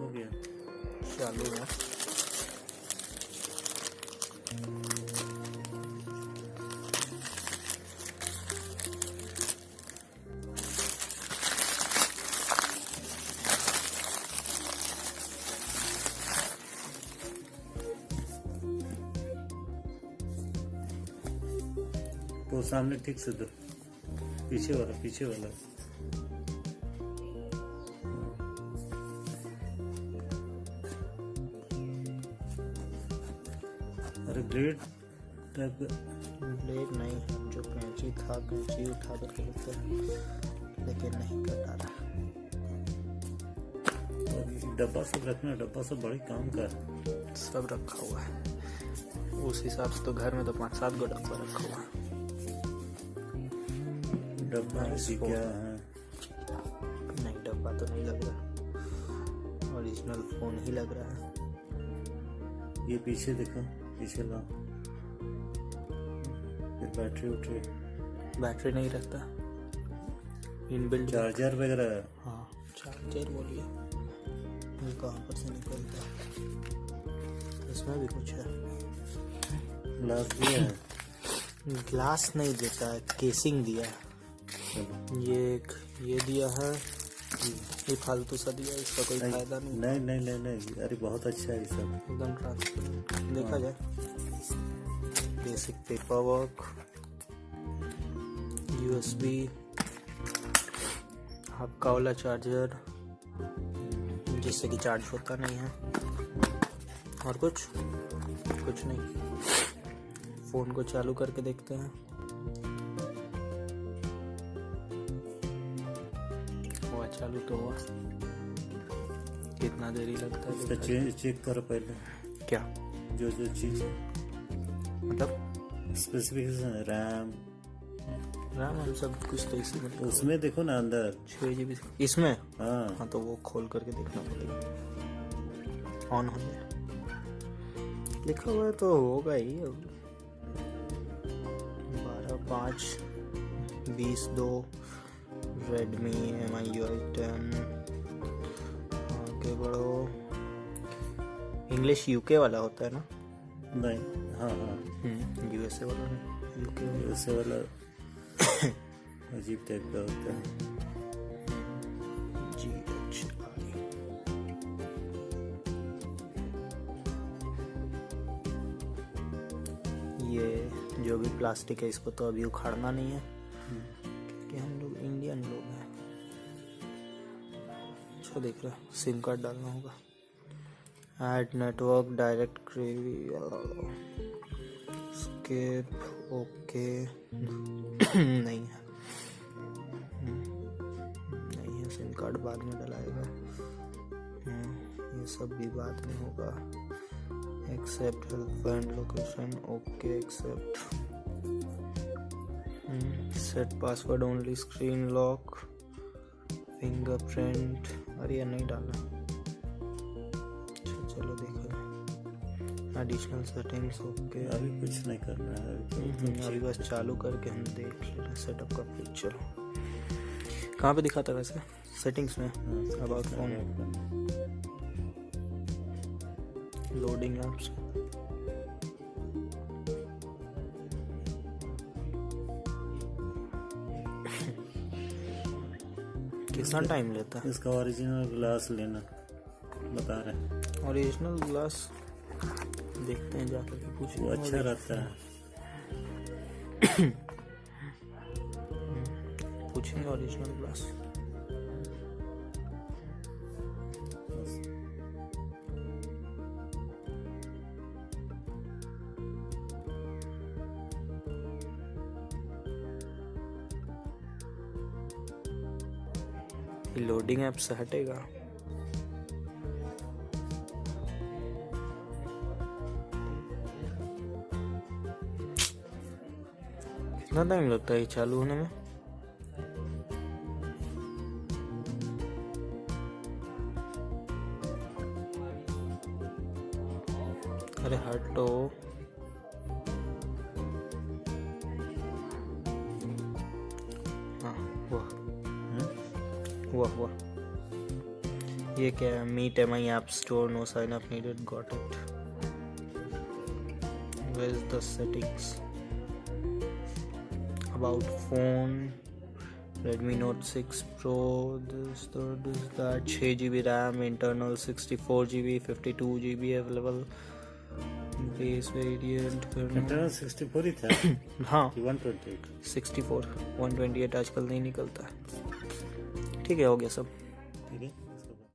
हो गया, चालू है। तो सामने ठीक से दो, पीछे वाला, पीछे वाला। अरे ब्लेड टाइप का, ब्लेड नहीं, जो कैंची था कैंची उठा करके लेते हैं, लेकिन नहीं कटा रहा। डब्बा सब रखना, डब्बा सब बड़ी काम का है। सब रखा हुआ है उस हिसाब से, तो घर में तो 5-7 गो डब्बा रखा हुआ है। डब्बा ऐसी क्या है? नहीं, डब्बा तो नहीं लग रहा, ओरिजिनल फोन ही लग रहा है। ये पीछे देखो, पीछे लाओ, फिर बैटरी उठे, बैटरी नहीं रहता, इनबिल्ट चार्जर वगैरह है। हाँ चार्जर बोलिए, ये कहाँ पर से निकलता है? इसमें भी कुछ है, ग्लास दिया है, ग्लास नहीं देता है, केसिंग दिया है। ये दिया है, ये फालतू सा दिया, इसका कोई फायदा नहीं। नहीं नहीं नहीं नहीं, अरे बहुत अच्छा है ये सब, एकदम ट्रांसपेरेंट देखा जाए। बेसिक पेपर वर्क, USB, आपका वाला चार्जर जिससे कि चार्ज होता नहीं है, और कुछ नहीं। फोन को चालू करके देखते हैं। हुआ चालू तो हुआ, कितना देरी लगता है? इसका चेक करो पहले, क्या जो चीज मतलब स्पेसिफिकेशन, रैम हम सब कुछ तो इसी में उसमें देखो ना अंदर 6 GB इसमें। हाँ हाँ तो वो खोल करके देखना पड़ेगा, ऑन हो जाए लिखा हुआ है तो होगा ही। अब 12/5/20/2 Redmi MIUI 10। आगे बढ़ो, इंग्लिश UK वाला होता है ना? नहीं, हाँ हाँ USA वाला नहीं, UK वाला। USA वाला अजीब टाइप का होता है। GHI ये जो भी प्लास्टिक है इसको तो अभी उखाड़ना नहीं है, क्योंकि हम लोग इंडियन लोग हैं। अच्छा देख रहा, सिम कार्ड डालना होगा। Add network, direct skip, okay नहीं है, नहीं है, सिम कार्ड बाद में डलाएगा। ये सब भी बाद में होगा। Accept help and location, okay accept. Set password only, screen lock, fingerprint, अरे ये नहीं डालना। अच्छा चलो देखो, एडिशनल सेटिंग्स, ओके। अभी कुछ नहीं करना है, अभी बस चालू करके हम देख ले रहे सेटअप का फीचर। कहाँ पे दिखाता है वैसे? सेटिंग्स में, अबाउट फोन, लोडिंग एप्स। कितना टाइम लेता है? इसका ओरिजिनल ग्लास लेना बता रहे हैं। ओरिजिनल ग्लास देखते हैं जाकर के, कुछ वो अच्छा रहता है। पूछेंगे ओरिजिनल ग्लास। लोडिंग ऐप से हटेगा। कितना टाइम लगता है ये चालू होने में? अरे हटो। हाँ हुआ। ये क्या है? Meet MI app store, no sign up needed, got it. Where is the settings? About phone, Redmi Note 6 Pro, this, that, 6GB RAM, internal 64GB, 52GB available, base variant internal 64 ही था हाँ कि 128? 64, 128 आजकल नहीं निकलता। ठीक है, हो गया सब। ठीक है।